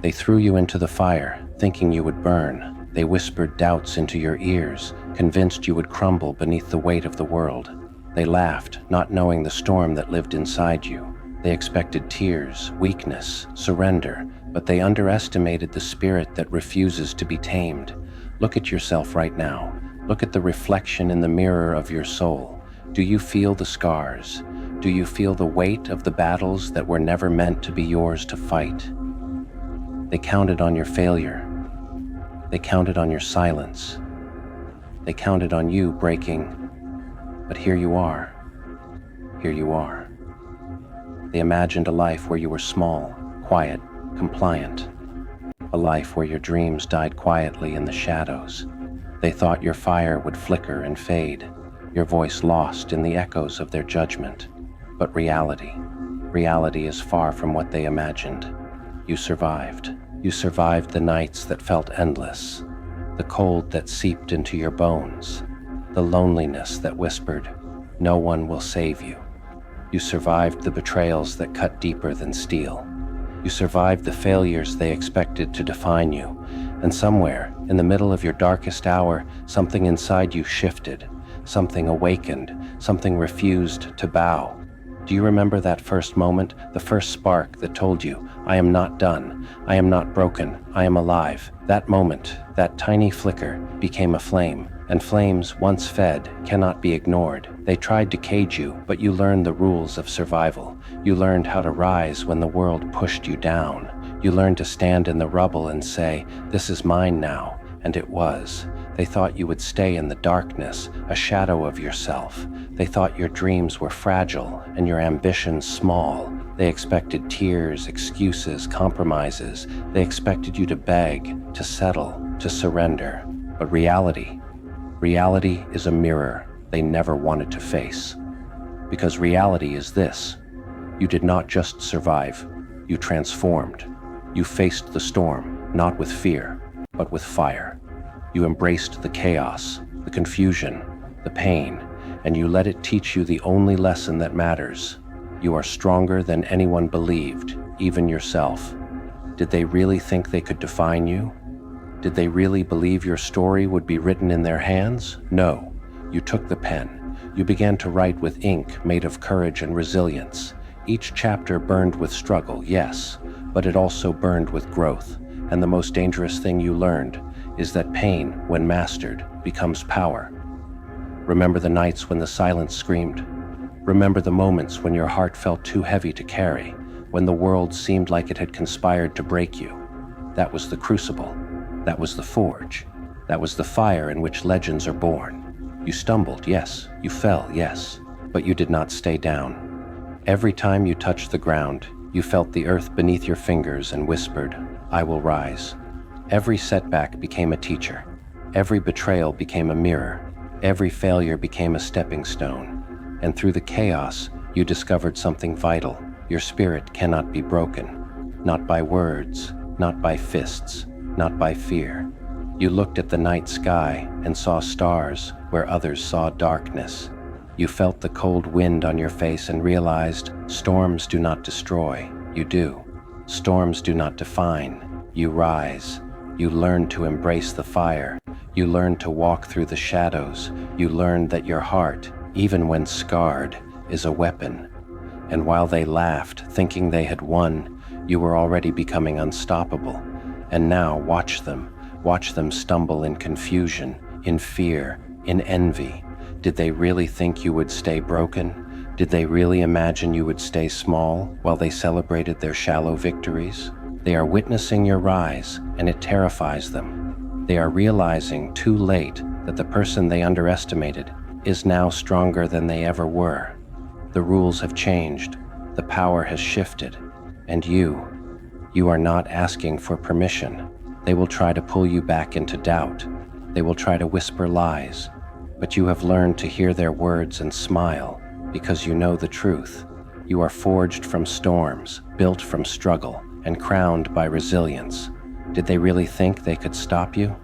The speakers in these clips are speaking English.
They threw you into the fire, thinking you would burn. They whispered doubts into your ears, convinced you would crumble beneath the weight of the world. They laughed, not knowing the storm that lived inside you. They expected tears, weakness, surrender, but they underestimated the spirit that refuses to be tamed. Look at yourself right now. Look at the reflection in the mirror of your soul. Do you feel the scars? Do you feel the weight of the battles that were never meant to be yours to fight? They counted on your failure. They counted on your silence. They counted on you breaking. But here you are. Here you are. They imagined a life where you were small, quiet, compliant. A life where your dreams died quietly in the shadows. They thought your fire would flicker and fade, your voice lost in the echoes of their judgment. But reality is far from what they imagined. You survived. You survived the nights that felt endless, the cold that seeped into your bones, the loneliness that whispered, "No one will save you." You survived the betrayals that cut deeper than steel. You survived the failures they expected to define you. And somewhere, in the middle of your darkest hour, something inside you shifted. Something awakened. Something refused to bow. Do you remember that first moment, the first spark that told you, "I am not done. I am not broken. I am alive"? That moment, that tiny flicker, became a flame. And flames, once fed, cannot be ignored. They tried to cage you, but you learned the rules of survival. You learned how to rise when the world pushed you down. You learned to stand in the rubble and say, "This is mine now." And it was. They thought you would stay in the darkness, a shadow of yourself. They thought your dreams were fragile and your ambitions small. They expected tears, excuses, compromises. They expected you to beg, to settle, to surrender. But reality is a mirror they never wanted to face. Because reality is this: you did not just survive, you transformed. You faced the storm, not with fear, but with fire. You embraced the chaos, the confusion, the pain, and you let it teach you the only lesson that matters. You are stronger than anyone believed, even yourself. Did they really think they could define you? Did they really believe your story would be written in their hands? No. You took the pen. You began to write with ink made of courage and resilience. Each chapter burned with struggle, yes, but it also burned with growth. And the most dangerous thing you learned is that pain, when mastered, becomes power. Remember the nights when the silence screamed. Remember the moments when your heart felt too heavy to carry, when the world seemed like it had conspired to break you. That was the crucible. That was the forge. That was the fire in which legends are born. You stumbled, yes. You fell, yes. But you did not stay down. Every time you touched the ground, you felt the earth beneath your fingers and whispered, "I will rise." Every setback became a teacher. Every betrayal became a mirror. Every failure became a stepping stone. And through the chaos, you discovered something vital. Your spirit cannot be broken. Not by words, not by fists, not by fear. You looked at the night sky and saw stars where others saw darkness. You felt the cold wind on your face and realized storms do not destroy, you do. Storms do not define, you rise. You learned to embrace the fire. You learned to walk through the shadows. You learned that your heart, even when scarred, is a weapon. And while they laughed, thinking they had won, you were already becoming unstoppable. And now watch them stumble in confusion, in fear, in envy. Did they really think you would stay broken? Did they really imagine you would stay small while they celebrated their shallow victories? They are witnessing your rise, and it terrifies them. They are realizing too late that the person they underestimated is now stronger than they ever were. The rules have changed, the power has shifted, and you are not asking for permission. They will try to pull you back into doubt. They will try to whisper lies, but you have learned to hear their words and smile because you know the truth. You are forged from storms, built from struggle, and crowned by resilience. Did they really think they could stop you?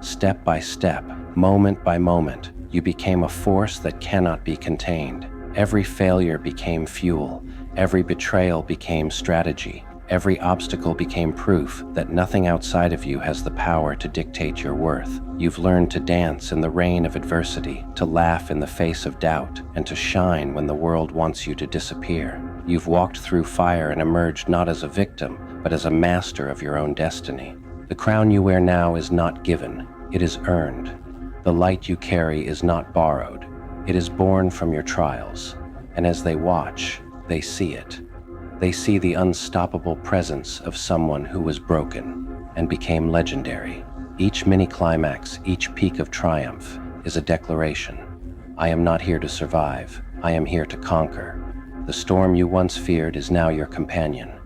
Step by step, moment by moment, you became a force that cannot be contained. Every failure became fuel. Every betrayal became strategy. Every obstacle became proof that nothing outside of you has the power to dictate your worth. You've learned to dance in the rain of adversity, to laugh in the face of doubt, and to shine when the world wants you to disappear. You've walked through fire and emerged not as a victim, but as a master of your own destiny. The crown you wear now is not given, it is earned. The light you carry is not borrowed, it is born from your trials. And as they watch, they see it. They see the unstoppable presence of someone who was broken and became legendary. Each mini-climax, each peak of triumph is a declaration. I am not here to survive, I am here to conquer. The storm you once feared is now your companion.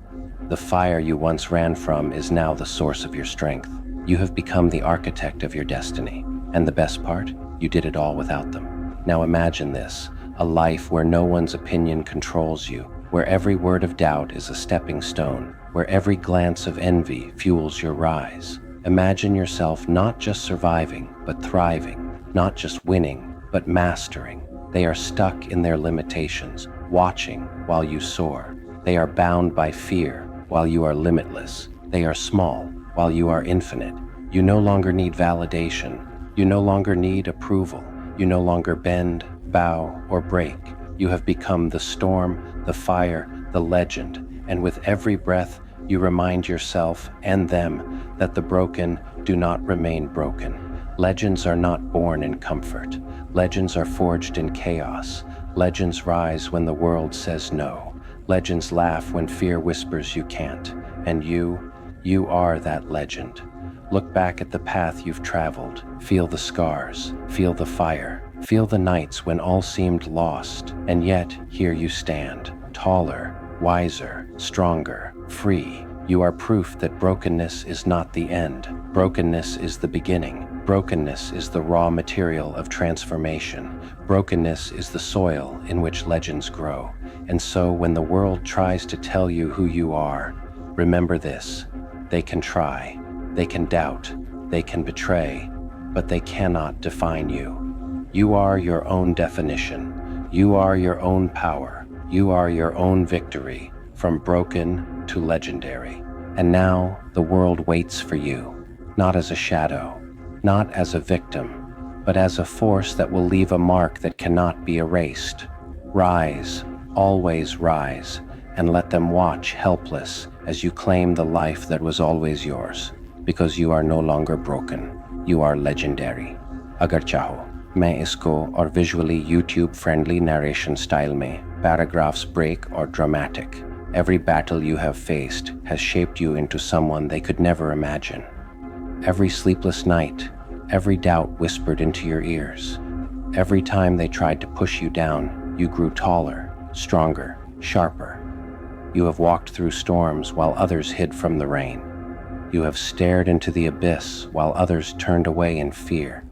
The fire you once ran from is now the source of your strength. You have become the architect of your destiny. And the best part, you did it all without them. Now imagine this, a life where no one's opinion controls you, where every word of doubt is a stepping stone, where every glance of envy fuels your rise. Imagine yourself not just surviving, but thriving, not just winning, but mastering. They are stuck in their limitations, watching while you soar. They are bound by fear while you are limitless. They are small while you are infinite. You no longer need validation. You no longer need approval. You no longer bend, bow, or break. You have become the storm, the fire, the legend, and with every breath, you remind yourself and them that the broken do not remain broken. Legends are not born in comfort. Legends are forged in chaos. Legends rise when the world says no. Legends laugh when fear whispers you can't. And you are that legend. Look back at the path you've traveled. Feel the scars. Feel the fire. Feel the nights when all seemed lost, and yet here you stand, taller, wiser, stronger, free. You are proof that brokenness is not the end. Brokenness is the beginning. Brokenness is the raw material of transformation. Brokenness is the soil in which legends grow. And so when the world tries to tell you who you are, remember this: they can try, they can doubt, they can betray, but they cannot define you. You are your own definition. You are your own power. You are your own victory, from broken to legendary. And now the world waits for you, not as a shadow, not as a victim, but as a force that will leave a mark that cannot be erased. Rise, always rise, and let them watch helpless as you claim the life that was always yours, because you are no longer broken. You are legendary. Agar chaho, मैं इसको और visually YouTube friendly narration style में paragraphs break or dramatic. Every battle you have faced has shaped you into someone they could never imagine. Every sleepless night, every doubt whispered into your ears. Every time they tried to push you down, you grew taller, stronger, sharper. You have walked through storms while others hid from the rain. You have stared into the abyss while others turned away in fear.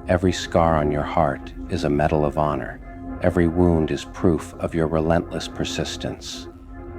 Every scar on your heart is a medal of honor. Every wound is proof of your relentless persistence.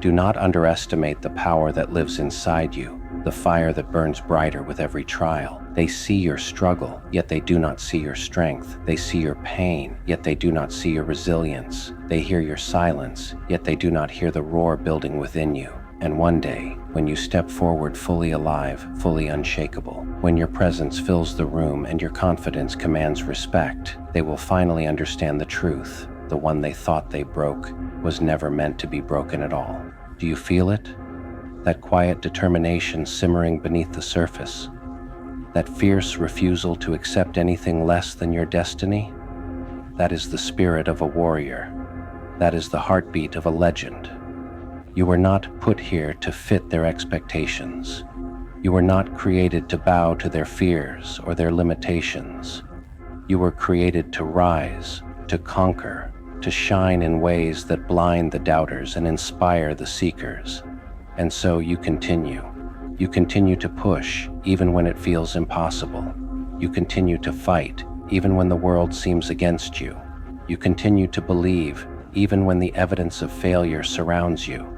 Do not underestimate the power that lives inside you, the fire that burns brighter with every trial. They see your struggle, yet they do not see your strength. They see your pain, yet they do not see your resilience. They hear your silence, yet they do not hear the roar building within you. And one day, when you step forward fully alive, fully unshakable, when your presence fills the room and your confidence commands respect, they will finally understand the truth. The one they thought they broke was never meant to be broken at all. Do you feel it? That quiet determination simmering beneath the surface? That fierce refusal to accept anything less than your destiny? That is the spirit of a warrior. That is the heartbeat of a legend. You were not put here to fit their expectations. You were not created to bow to their fears or their limitations. You were created to rise, to conquer, to shine in ways that blind the doubters and inspire the seekers. And so you continue. You continue to push, even when it feels impossible. You continue to fight, even when the world seems against you. You continue to believe, even when the evidence of failure surrounds you.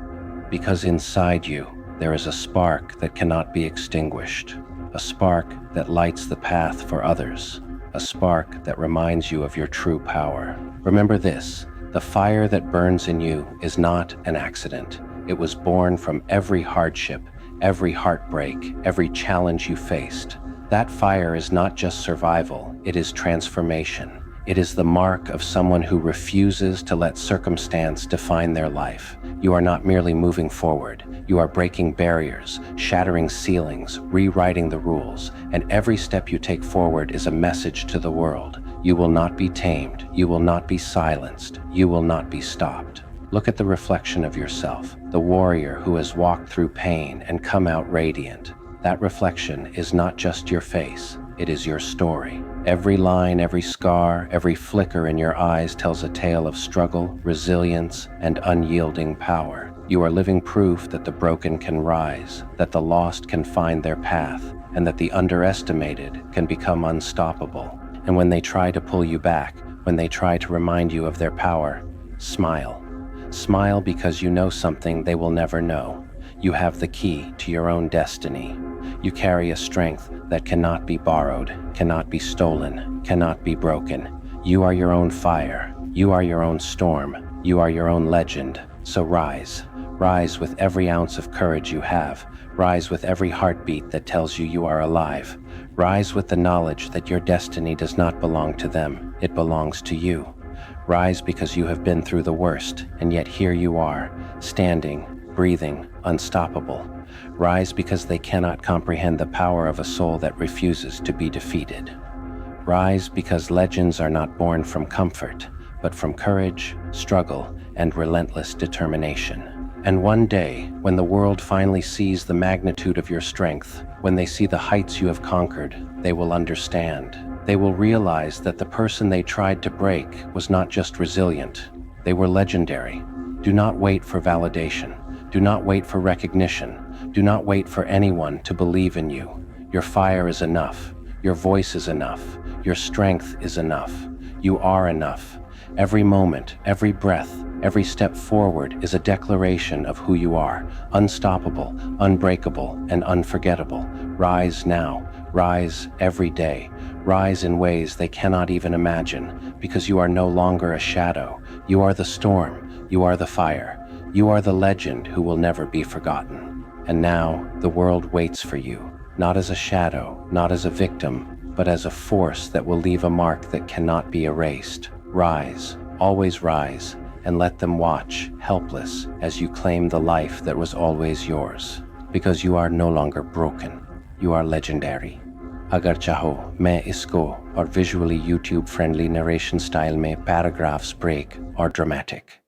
Because inside you, there is a spark that cannot be extinguished. A spark that lights the path for others. A spark that reminds you of your true power. Remember this, the fire that burns in you is not an accident. It was born from every hardship, every heartbreak, every challenge you faced. That fire is not just survival, it is transformation. It is the mark of someone who refuses to let circumstance define their life. You are not merely moving forward, you are breaking barriers, shattering ceilings, rewriting the rules, and every step you take forward is a message to the world. You will not be tamed, you will not be silenced, you will not be stopped. Look at the reflection of yourself, the warrior who has walked through pain and come out radiant. That reflection is not just your face, it is your story. Every line, every scar, every flicker in your eyes tells a tale of struggle, resilience, and unyielding power. You are living proof that the broken can rise, that the lost can find their path, and that the underestimated can become unstoppable. And when they try to pull you back, when they try to remind you of their power, smile. Smile because you know something they will never know. You have the key to your own destiny. You carry a strength that cannot be borrowed, cannot be stolen, cannot be broken. You are your own fire. You are your own storm. You are your own legend. So rise. Rise with every ounce of courage you have. Rise with every heartbeat that tells you you are alive. Rise with the knowledge that your destiny does not belong to them. It belongs to you. Rise because you have been through the worst, and yet here you are, standing, breathing, unstoppable. Rise because they cannot comprehend the power of a soul that refuses to be defeated. Rise because legends are not born from comfort, but from courage, struggle, and relentless determination. And one day, when the world finally sees the magnitude of your strength, when they see the heights you have conquered, they will understand. They will realize that the person they tried to break was not just resilient, they were legendary. Do not wait for validation. Do not wait for recognition. Do not wait for anyone to believe in you. Your fire is enough. Your voice is enough. Your strength is enough. You are enough. Every moment, every breath, every step forward is a declaration of who you are, unstoppable, unbreakable, and unforgettable. Rise now. Rise every day. Rise in ways they cannot even imagine, because you are no longer a shadow. You are the storm. You are the fire. You are the legend who will never be forgotten. And now, the world waits for you, not as a shadow, not as a victim, but as a force that will leave a mark that cannot be erased. Rise, always rise, and let them watch, helpless, as you claim the life that was always yours. Because you are no longer broken, you are legendary. अगर चाहो मैं इसको और visually YouTube friendly narration style में paragraphs break or dramatic